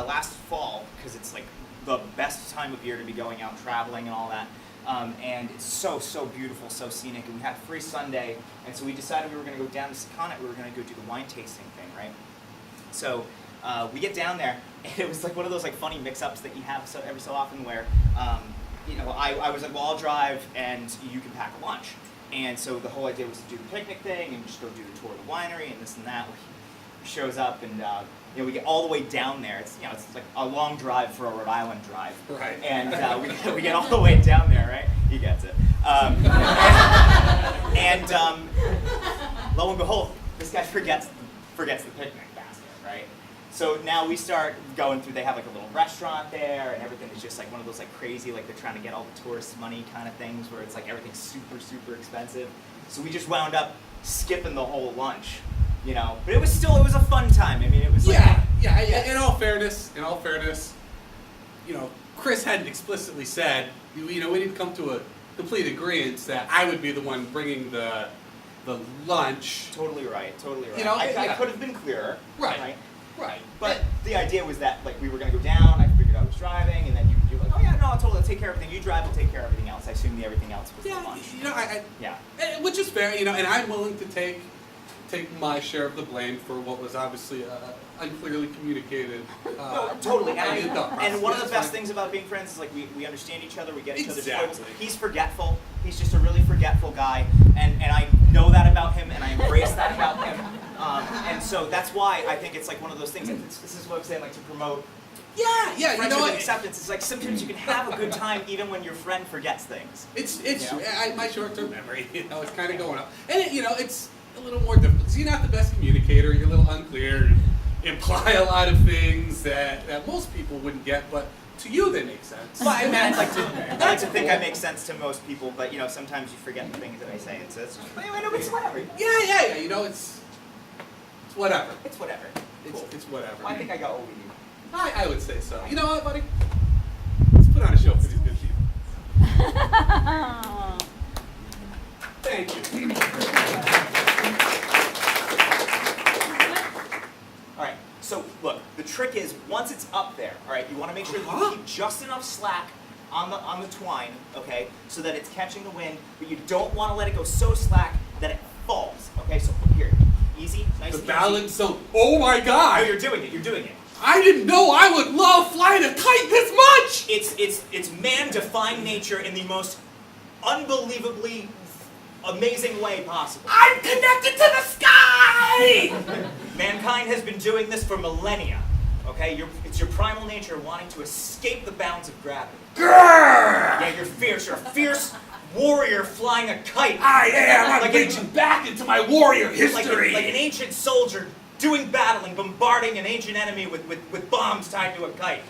last fall, because it's like the best time of year to be going out traveling and all that. And it's so beautiful, so scenic, and we had a free Sunday, and so we decided we were going to go down to Secana. We were going to go do the wine tasting thing, right? So we get down there, and it was like one of those like funny mix-ups that you have every so often where, I was like, well, I'll drive, and you can pack a lunch. And so the whole idea was to do the picnic thing and just go do the tour of the winery and this and that. He shows up, and we get all the way down there. It's it's like a long drive for a Rhode Island drive, right? And we get all the way down there, right? He gets it. Lo and behold, this guy forgets the picnic basket, right? So now we start going through. They have like a little restaurant there, and everything is just like one of those like crazy, like they're trying to get all the tourist money kind of things, where it's like everything's super expensive. So we just wound up skipping the whole lunch. But it was a fun time. I mean, it was like... Yeah. In all fairness, Chris hadn't explicitly said, we didn't come to a complete agreement that I would be the one bringing the lunch. Totally right. I could have been clearer. Right. But the idea was that like we were going to go down. I figured I was driving, and then you're like, oh yeah, no, totally. I'll take care of everything. You drive, I'll take care of everything else. I assume everything else was the lunch. Which is fair. And I'm willing to take my share of the blame for what was obviously unclearly communicated. No, totally. And one of the best things about being friends is like we understand each other, we get each other's quibbles. He's forgetful. He's just a really forgetful guy, and I know that about him, and I embrace that about him. And so that's why I think it's like one of those things. This is what I'm saying, like to promote. Yeah. Friendship and acceptance. It's like sometimes you can have a good time even when your friend forgets things. It's my short-term memory. It's kind of going up, and it's a little more difficult. So you're not the best communicator. You're a little unclear. You imply a lot of things that most people wouldn't get, but to you they make sense. Well, I mean, I like to think I make sense to most people, but sometimes you forget the things that I say. It's whatever. Yeah. It's whatever. It's whatever. It's whatever. Well, I think I got over you. I would say so. You know what, buddy? Let's put on a show for these good people. Thank you. All right. So look, the trick is once it's up there, all right, you want to make sure that you keep just enough slack on the twine, okay, so that it's catching the wind, but you don't want to let it go so slack that it falls. Okay, so here, easy, nice. The balance zone. Oh my God! Oh, you're doing it. I didn't know I would love flying a kite this much! It's man-defying nature in the most unbelievably amazing way possible. I'm connected to the sky! Mankind has been doing this for millennia. Okay? It's your primal nature wanting to escape the bounds of gravity. Grrr! Yeah, you're fierce. You're a fierce warrior flying a kite. I am! I'm reaching back into my warrior history! Like an ancient soldier doing battling, bombarding an ancient enemy with bombs tied to a kite.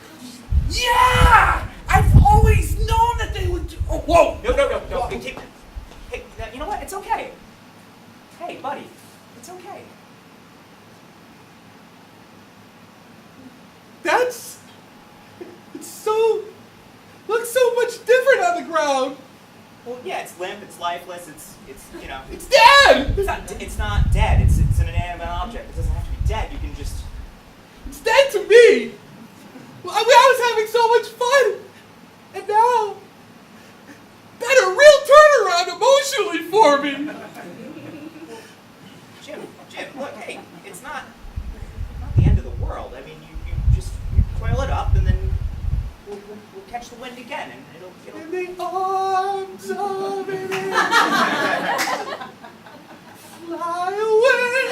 Yeah! I've always known that they would do... Oh, whoa! No. Hey, you know what? It's okay. Hey, buddy. It's okay. Looks so much different on the ground. Well, yeah, it's limp, it's lifeless, it's It's dead! It's not dead, it's an inanimate object. It doesn't have to be dead, you can just... It's dead to me! I was having so much fun! And now... Been a real turnaround emotionally for me! Jim, look, hey, it's not the end of the world. I mean, you just coil it up and then we'll catch the wind again and it'll... In the arms of an angel, fly away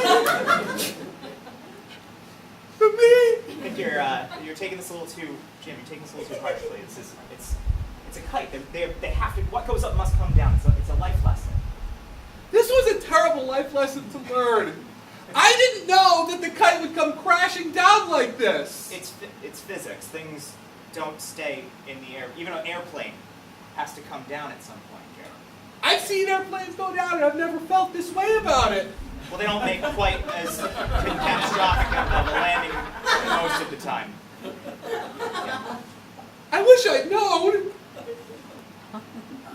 from me. I think you're taking this a little too, Jim. You're taking this a little too harshly. It's a kite. They have to. What goes up must come down. It's a life lesson. This was a terrible life lesson to learn. I didn't know that the kite would come crashing down like this. It's physics. Things don't stay in the air. Even an airplane has to come down at some point, Jerrod. I've seen airplanes go down and I've never felt this way about it. Well, they don't make quite as catastrophic of a landing most of the time. Yeah. I wish I'd known.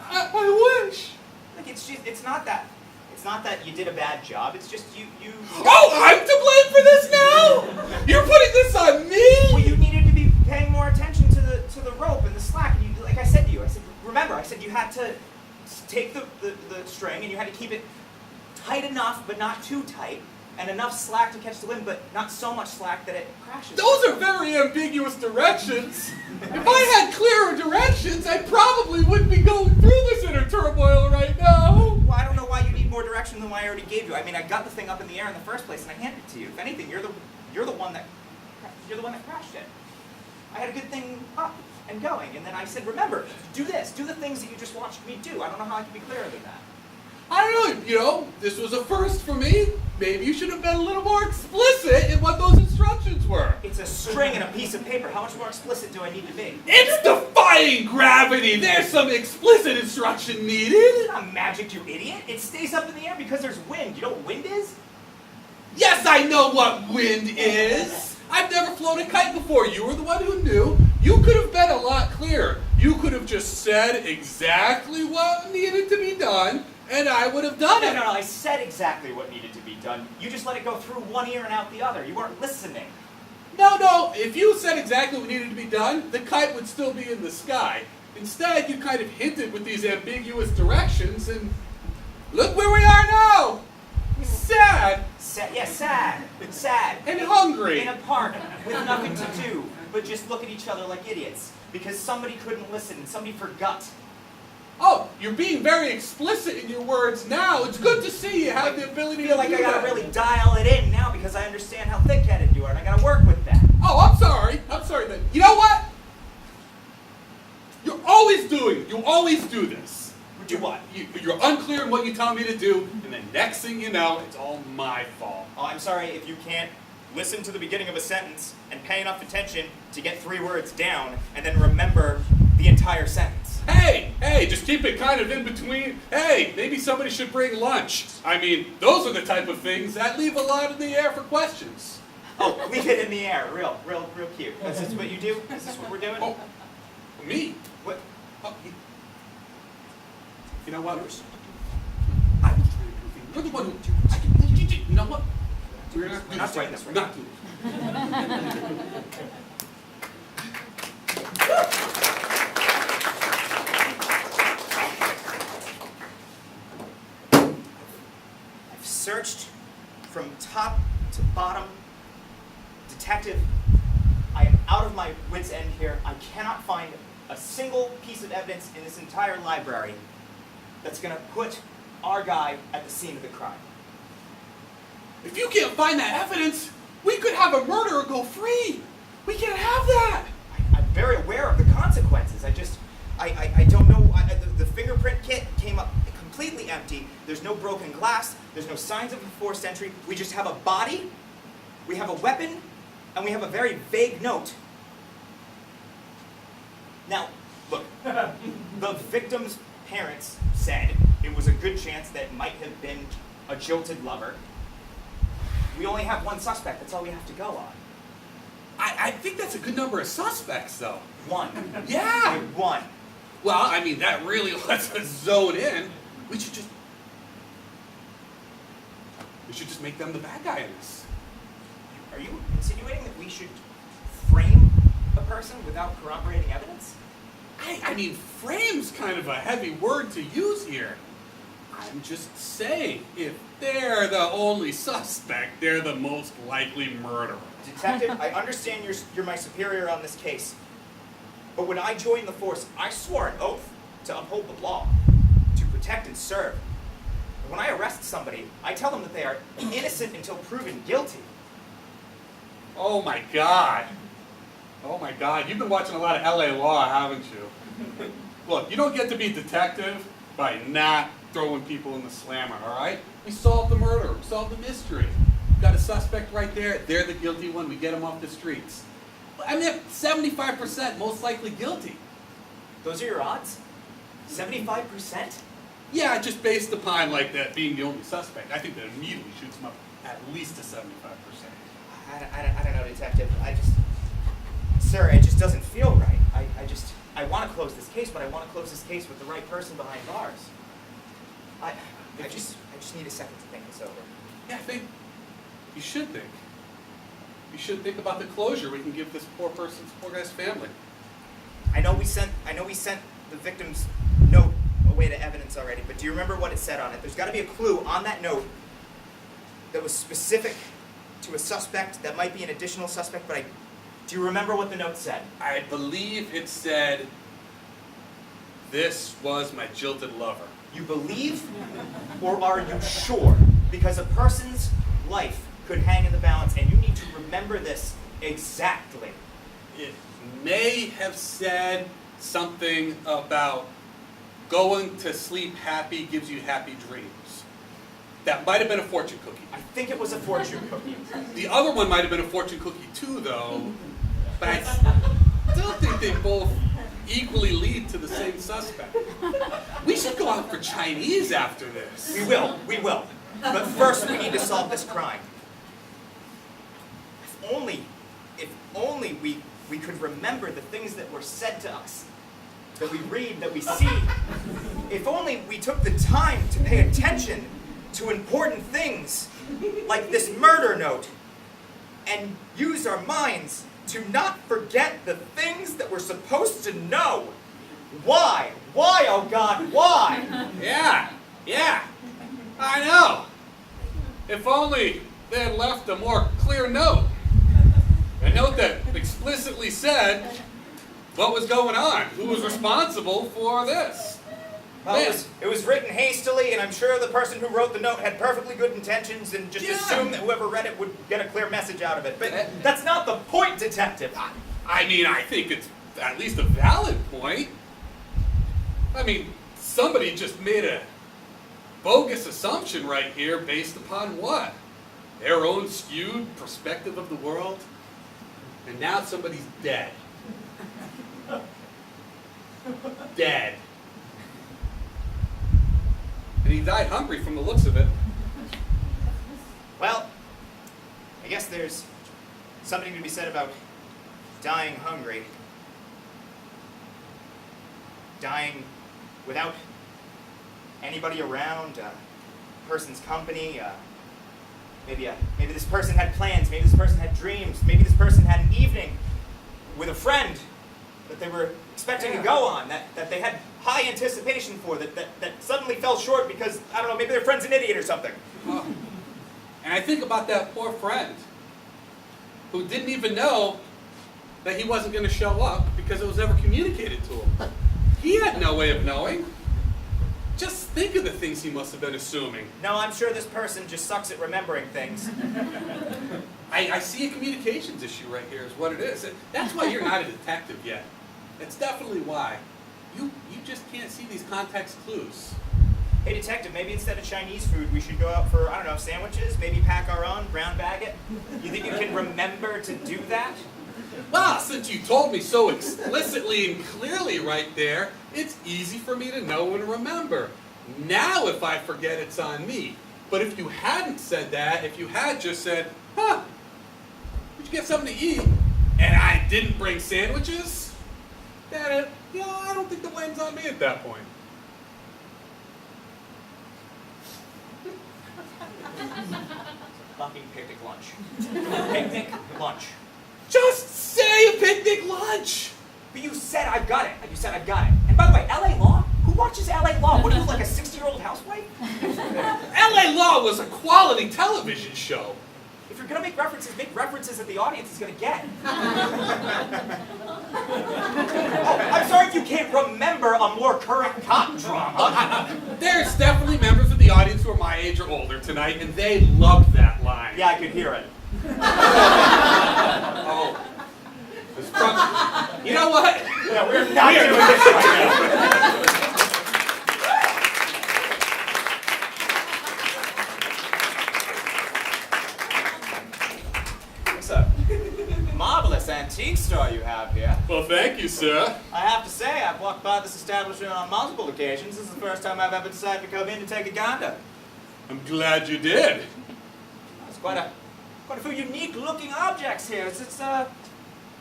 I wish. Like it's not that you did a bad job. It's just you. Oh, I'm to blame for this now? You're putting this on me? Well, you needed to be said you had to take the string and you had to keep it tight enough, but not too tight, and enough slack to catch the wind, but not so much slack that it crashes. Those are very ambiguous directions. If I had clearer directions, I probably wouldn't be going through this inner turmoil right now. Well, I don't know why you need more direction than what I already gave you. I mean, I got the thing up in the air in the first place, and I handed it to you. If anything, you're the one that crashed it. I had a good thing up and going, and then I said, remember, do this, do the things that you just watched me do. I don't know how I can be clearer than that. I don't know, this was a first for me. Maybe you should have been a little more explicit in what those instructions were. It's a string and a piece of paper. How much more explicit do I need to be? It's defying gravity. There's some explicit instruction needed. It's not magic, you idiot. It stays up in the air because there's wind. You know what wind is? Yes, I know what wind is. I've never flown a kite before. You were the one who knew. You could have been a lot clearer. You could have just said exactly what needed to be done, and I would have done it. No, I said exactly what needed to be done. You just let it go through one ear and out the other. You weren't listening. No, if you said exactly what needed to be done, the kite would still be in the sky. Instead, you kind of hinted with these ambiguous directions, and look where we are now! Sad. Sad. And hungry. In a park with nothing to do, but just look at each other like idiots. Because somebody couldn't listen and somebody forgot. Oh, you're being very explicit in your words now. It's good to see you have the ability to do that. I feel like I gotta really dial it in now because I understand how thick-headed you are and I gotta work with that. Oh, I'm sorry, but you know what? You always do this. Do what? You're unclear in what you tell me to do, and the next thing you know, it's all my fault. Oh, I'm sorry if you can't listen to the beginning of a sentence and pay enough attention to get 3 words down and then remember the entire sentence. Hey, just keep it kind of in between. Hey, maybe somebody should bring lunch. I mean, those are the type of things that leave a lot in the air for questions. Oh, leave it in the air. Real cute. Is this what you do? Is this what we're doing? Oh, me? What? Oh, you know what? I was trying to do things. You're the one who... You know what? We're not doing this right now. We're not doing I've searched from top to bottom. Detective, I am out of my wits' end here. I cannot find a single piece of evidence in this entire library that's going to put our guy at the scene of the crime. If you can't find that evidence, we could have a murderer go free. We can't have that. I'm very aware of the consequences. I don't know. The fingerprint kit came up completely empty. There's no broken glass. There's no signs of a forced entry. We just have a body, we have a weapon, and we have a very vague note. Now, look, the victim's parents said it was a good chance that it might have been a jilted lover. We only have one suspect. That's all we have to go on. I think that's a good number of suspects, though. 1. Yeah. 1. Well, I mean, that really lets us zone in. We should just make them the bad guy in this. Are you insinuating that we should frame a person without corroborating evidence? I mean, frame's kind of a heavy word to use here. I'm just saying, if they're the only suspect, they're the most likely murderer. Detective, I understand you're my superior on this case, but when I joined the force, I swore an oath to uphold the law, to protect and serve. And when I arrest somebody, I tell them that they are innocent until proven guilty. Oh my God. Oh my God, you've been watching a lot of LA Law, haven't you? Look, you don't get to be detective by not throwing people in the slammer, all right? We solved the murder, we solved the mystery. We've got a suspect right there, they're the guilty one, we get them off the streets. I mean, 75% most likely guilty. Those are your odds? 75%? Yeah, just based upon like that being the only suspect. I think that immediately shoots them up at least to 75%. I don't know, Detective. Sir, it just doesn't feel right. I want to close this case, but I want to close this case with the right person behind bars. I just need a second to think this over. Yeah, I think you should think. You should think about the closure we can give this poor guy's family. I know we sent the victim's note away the evidence already, but do you remember what it said on it? There's got to be a clue on that note that was specific to a suspect. That might be an additional suspect, but do you remember what the note said? I believe it said, "This was my jilted lover." You believe, or are you sure? Because a person's life could hang in the balance, and you need to remember this exactly. It may have said something about going to sleep happy gives you happy dreams. That might have been a fortune cookie. I think it was a fortune cookie. The other one might have been a fortune cookie too, though. But I still think they both equally lead to the same suspect. We should go out for Chinese after this. We will. But first we need to solve this crime. If only we could remember the things that were said to us, that we read, that we see. If only we took the time to pay attention to important things, like this murder note, and use our minds to not forget the things that we're supposed to know. Why? Why, oh God, why? Yeah, I know. If only they had left a more clear note. A note that explicitly said what was going on, who was responsible for this. Well, it was written hastily, and I'm sure the person who wrote the note had perfectly good intentions and just assumed that whoever read it would get a clear message out of it. But that's not the point, Detective. I mean, I think it's at least a valid point. I mean, somebody just made a bogus assumption right here based upon what? Their own skewed perspective of the world? And now somebody's dead. Dead. And he died hungry from the looks of it. Well, I guess there's something to be said about dying hungry. Dying without anybody around, a person's company. Maybe this person had plans, maybe this person had dreams, maybe this person had an evening with a friend that they were expecting to go on, that they had high anticipation for, that suddenly fell short because, I don't know, maybe their friend's an idiot or something. Oh. And I think about that poor friend who didn't even know that he wasn't going to show up because it was never communicated to him. He had no way of knowing. Just think of the things he must have been assuming. No, I'm sure this person just sucks at remembering things. I see a communications issue right here is what it is. That's why you're not a detective yet. That's definitely why. You just can't see these context clues. Hey, Detective, maybe instead of Chinese food, we should go out for, I don't know, sandwiches? Maybe pack our own, brown bag it? You think you can remember to do that? Well, since you told me so explicitly and clearly right there, it's easy for me to know and remember. Now if I forget, it's on me. But if you hadn't said that, if you had just said, did you get something to eat? And I didn't bring sandwiches? Then I don't think the blame's on me at that point. Fucking picnic lunch. Picnic lunch. Just say a picnic lunch! But you said I got it. You said I got it. And by the way, LA Law? Who watches LA Law? What are you, like a 60-year-old housewife? LA Law was a quality television show. If you're gonna make references that the audience is gonna get. Oh, I'm sorry if you can't remember a more current cop drama. There's definitely members of the audience who are my age or older tonight, and they loved that line. Yeah, I could hear it. Oh. You know what? Yeah, we're not doing this right now. What's a marvelous antique store you have here. Well, thank you, sir. I have to say, I've walked by this establishment on multiple occasions. This is the first time I've ever decided to come in to take a gander. I'm glad you did. There's quite a few unique-looking objects here.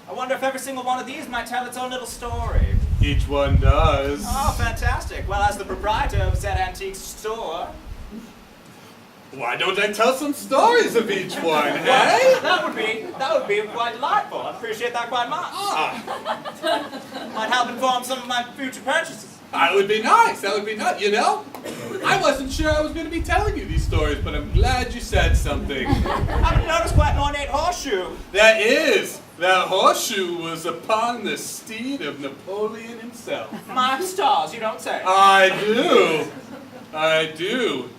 I wonder if every single one of these might tell its own little story. Each one does. Oh, fantastic. Well, as the proprietor of said antique store... Why don't I tell some stories of each one, eh? That would be quite delightful. I appreciate that quite much. Might help inform some of my future purchases. That would be nice. That would be nice. You know, I wasn't sure I was going to be telling you these stories, but I'm glad you said something. I've noticed quite an ornate horseshoe. That horseshoe was upon the steed of Napoleon himself. My stars, you don't say. I do.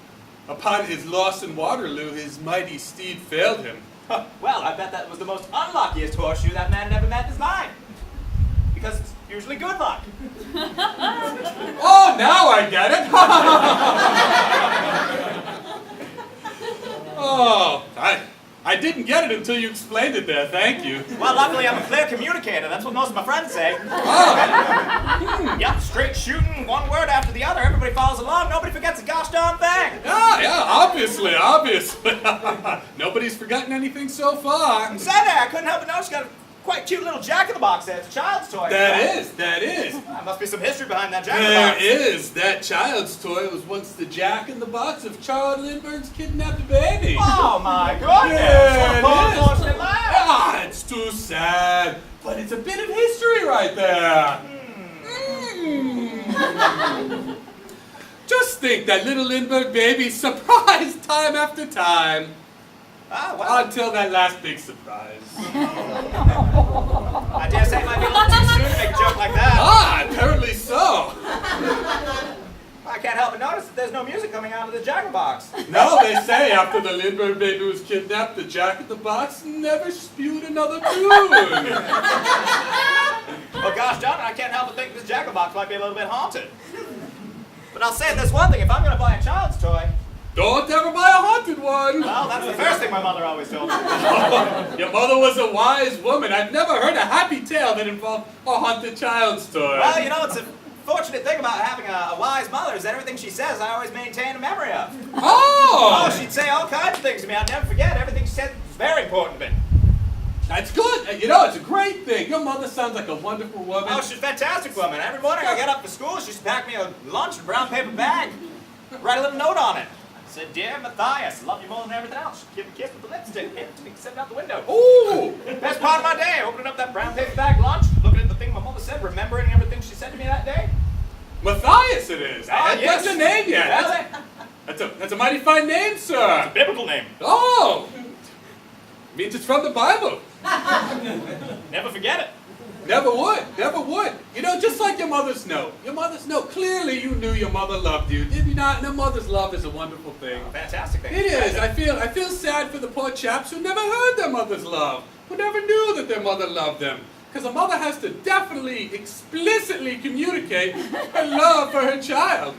Upon his loss in Waterloo, his mighty steed failed him. Well, I bet that was the most unluckiest horseshoe that man had ever met in his life. Because it's usually good luck. Oh, now I get it. Oh, I didn't get it until you explained it there. Thank you. Well, luckily I'm a clear communicator. That's what most of my friends say. Oh. Yep, straight shooting, one word after the other. Everybody follows along. Nobody forgets a gosh darn thing. Yeah, obviously. Nobody's forgotten anything so far. Said that. I couldn't help but notice you got a quite cute little jack-in-the-box there. It's a child's toy. That is. There must be some history behind that jack-in-the-box. There is. That child's toy was once the jack-in-the-box of Charles Lindbergh's kidnapped baby. Oh my goodness! Yeah, What a poor it is. unfortunate lad. It's too sad. But it's a bit of history right there. Just think that little Lindbergh baby surprised time after time. Ah, well. Until that last big surprise. I dare say it might be a little too soon to make a joke like that. Apparently so. I can't help but notice that there's no music coming out of the jack-in-the-box. No, they say after the Lindbergh baby was kidnapped, the jack-in-the-box never spewed another tune. Well, gosh darn it, I can't help but think this jack-in-the-box might be a little bit haunted. But I'll say this one thing, if I'm going to buy a child's toy, Don't ever buy a haunted one. well, that's the first thing my mother always told me. Your mother was a wise woman. I've never heard a happy tale that involved a haunted child's toy. Well, you know, it's a fortunate thing about having a wise mother is that everything she says I always maintain a memory of. Oh! Oh, she'd say all kinds of things to me. I'd never forget. Everything she said was very important to me. That's good. You know, it's a great thing. Your mother sounds like a wonderful woman. Oh, she's a fantastic woman. Every morning I get up for school, she used to pack me a lunch in a brown paper bag. Write a little note on it. Said, "Dear Matthias, love you more than everything else." She'd give me a kiss with the lipstick, hand it to me, send it out the window. Ooh! Best part of my day, opening up that brown paper bag lunch, looking at the thing my mother said, remembering everything she said to me that day. Matthias it is. Ah, yes. That's a name yet. Well, That's a mighty fine name, sir. biblical name. Oh! Means it's from the Bible. Never forget it. Never would. You know, just like your mother's note. Your mother's note. Clearly you knew your mother loved you, did you not? And a mother's love is a wonderful thing. Fantastic thing. It is. I feel sad for the poor chaps who never heard their mother's love, who never knew that their mother loved them. Because a mother has to definitely, explicitly communicate her love for her child.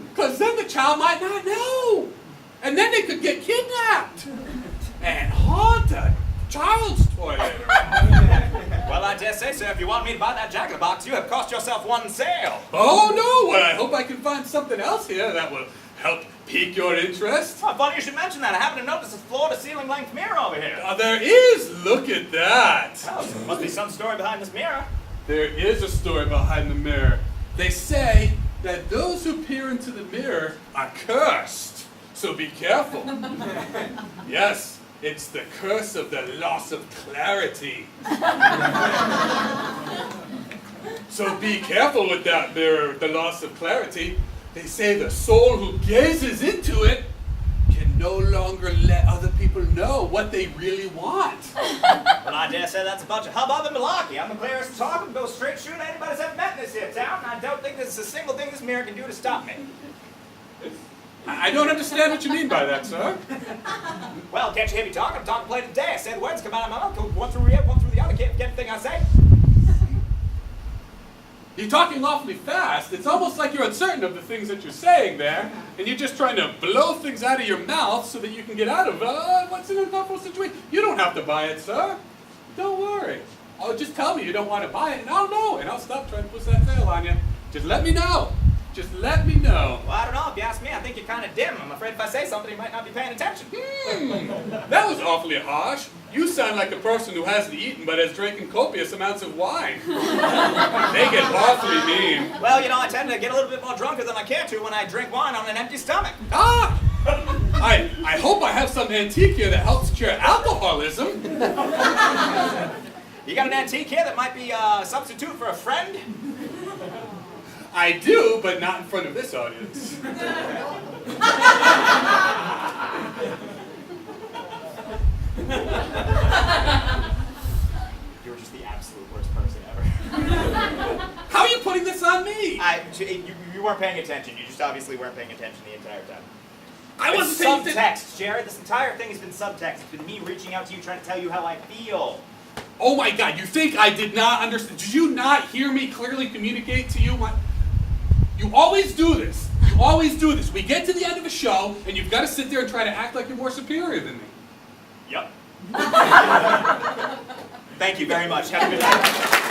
Because then the child might not know. And then they could get kidnapped. And haunt a child's toy later on. Well, I dare say, sir, if you want me to buy that jack-in-the-box, you have cost yourself one sale. Oh, no. Well, I hope I can find something else here that will help pique your interest. Oh, funny you should mention that. I happen to notice a floor-to-ceiling length mirror over here. There is. Look at that. Oh, there must be some story behind this mirror. There is a story behind the mirror. They say that those who peer into the mirror are cursed. So be careful. Yes. It's the curse of the loss of clarity. So be careful with that mirror, the loss of clarity. They say the soul who gazes into it can no longer let other people know what they really want. Well, I dare say that's a bunch of hubbub and malarkey. I'm the clearest talking, go straight shooting anybody's ever met in this here town, and I don't think there's a single thing this mirror can do to stop me. I don't understand what you mean by that, sir. Well, can't you hear me talking? I'm talking plain today. I say the words come out of my mouth, go one through here, one through the other. Can't forget anything I say. You're talking awfully fast. It's almost like you're uncertain of the things that you're saying there, and you're just trying to blow things out of your mouth so that you can get out of what's an uncomfortable situation. You don't have to buy it, sir. Don't worry. Oh, just tell me you don't want to buy it, and I'll know, and I'll stop trying to push that sale on you. Just let me know. Just let me know. Well, I don't know. If you ask me, I think you're kind of dim. I'm afraid if I say something, you might not be paying attention. That was awfully harsh. You sound like a person who hasn't eaten but has drinking copious amounts of wine. They get awfully mean. Well, you know, I tend to get a little bit more drunker than I care to when I drink wine on an empty stomach. Ah! I hope I have some antique here that helps cure alcoholism. You got an antique here that might be a substitute for a friend? I do, but not in front of this audience. You're just the absolute worst person ever. How are you putting this on me? You weren't paying attention. You just obviously weren't paying attention the entire time. I wasn't paying attention. Subtext, Jerrod. This entire thing has been subtext. It's been me reaching out to you, trying to tell you how I feel. Oh my God, you think I did not understand? Did you not hear me clearly communicate to you? You always do this. You always do this. We get to the end of a show, and you've got to sit there and try to act like you're more superior than me. Yep. Thank you very much. Have a good night.